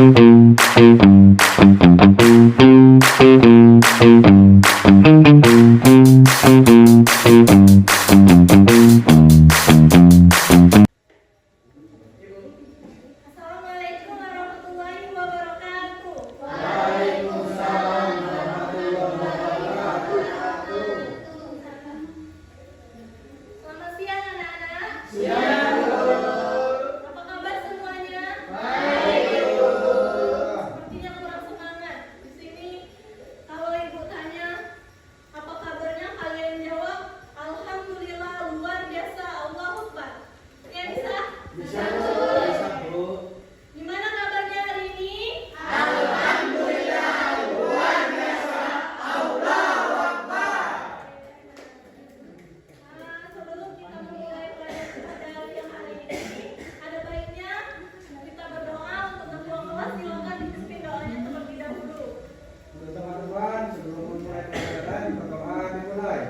Assalamualaikum warahmatullahi wabarakatuh. Selamat siang anak-anak. Apa kabar semuanya? Sepertinya kurang semangat. Di sini kalau ibu tanya apa kabarnya, kalian jawab alhamdulillah, luar biasa, Allahu Akbar. Oke, bisa? Gimana kabarnya hari ini? Sebelum kita memulai pelajaran pada siang hari ini, ada baiknya kita berdoa untuk ketua kelas. Silakan dipimpin doanya terlebih dahulu. Untuk teman-teman, sebelum memulai pelajaran, berdoa dimulai.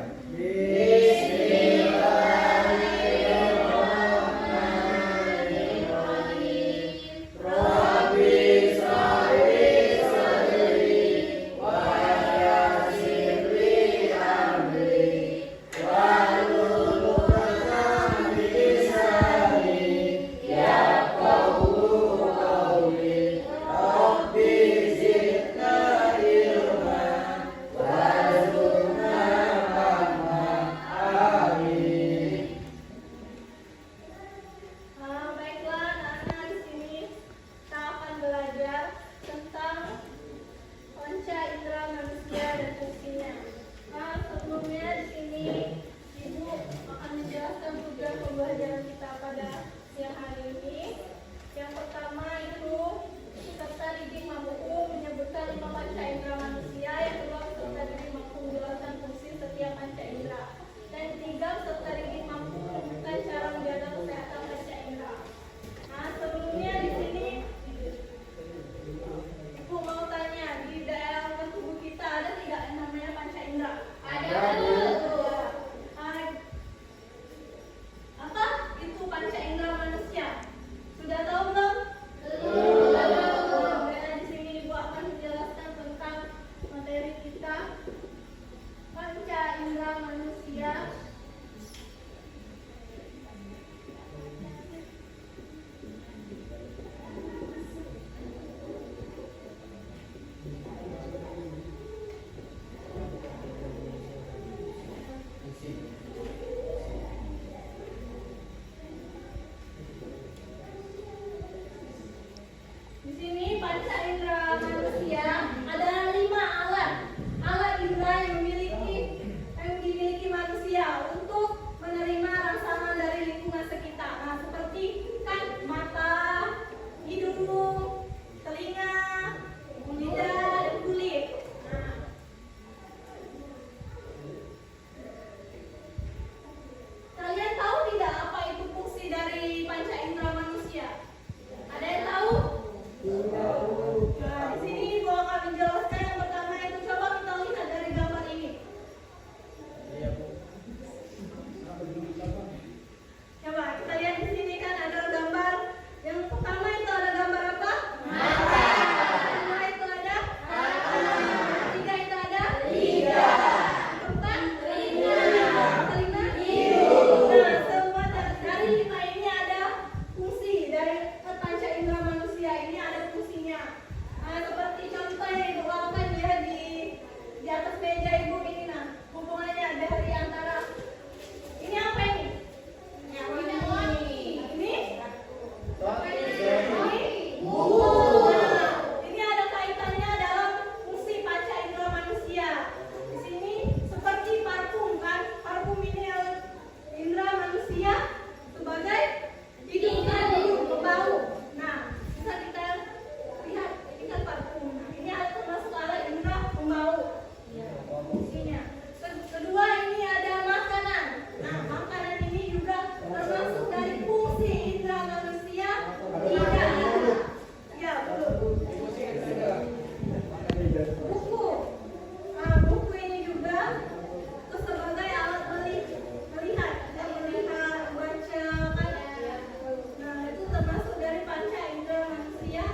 Baiklah anak-anak, di sini kita akan belajar tentang panca indera manusia dan fungsinya. Sebelumnya di sini ibu akan menjelaskan tujuan pembelajaran kita pada siang hari ini. Yang pertama itu peserta didik mampu menyebutkan 5 panca indera manusia. Yang kedua, peserta didik mampu menjelaskan fungsi setiap panca indera. Dan yang ketiga, peserta didik mampu menemukan cara menjaga kesehatan panca indera. Sebelumnya di sini ibu mau tanya, di daerah organ tubuh kita ada tidak yang namanya panca indera? Ada. Apa itu panca indera manusia? Sudah tahu belum? Belum. Di sini ibu akan menjelaskan tentang materi kita, panca indera manusia. Di sini panca indera manusia adalah 5 alat indera yang dimiliki manusia untuk menerima rangsangan dari lingkungan sekitar. Seperti kan mata, hidung, telinga, lidah, dan kulit. Kalian tahu tidak apa itu fungsi dari panca indera manusia? Ada yang tahu? Di sini ibu akan menjelaskan. Yang pertama itu, coba kita lihat dari gambar ini. Coba kita lihat di sini kan ada gambar. Yang pertama itu ada gambar apa? Mata. Yang kedua itu ada? Ketiga itu ada? Lidah. Keempat? telinga. Kelima? Hidung. Semua dari 5 ini ada fungsi dari panca indera manusia. Ini ada fungsinya. Seperti contoh yang ibu akan lihat di atas meja ibu ini. Hubungannya dari antara ini apa ini? Ini apa ini? Buku. Ini ada kaitannya dalam fungsi panca indera manusia. Di sini seperti parfum kan? Parfum ini indera manusia sebagai hidung pembau. Bisa kita lihat ini kan parfum. Ini termasuk alat indera pembau. Fungsinya. Kedua, ini ada makanan. Makanan ini juga termasuk dari fungsi indera manusia. Tidak. Ya, betul. Buku. Buku ini juga sebagai alat melihat, baca kan. Itu termasuk dari panca indera manusia.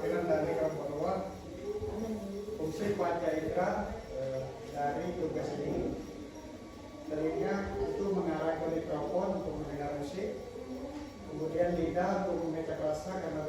perwakilan dari kaum bawah fungsi panca indera dari tugas ini. Telinga itu mengarah ke mikrofon untuk mendengar musik, kemudian lidah untuk memecah rasa karena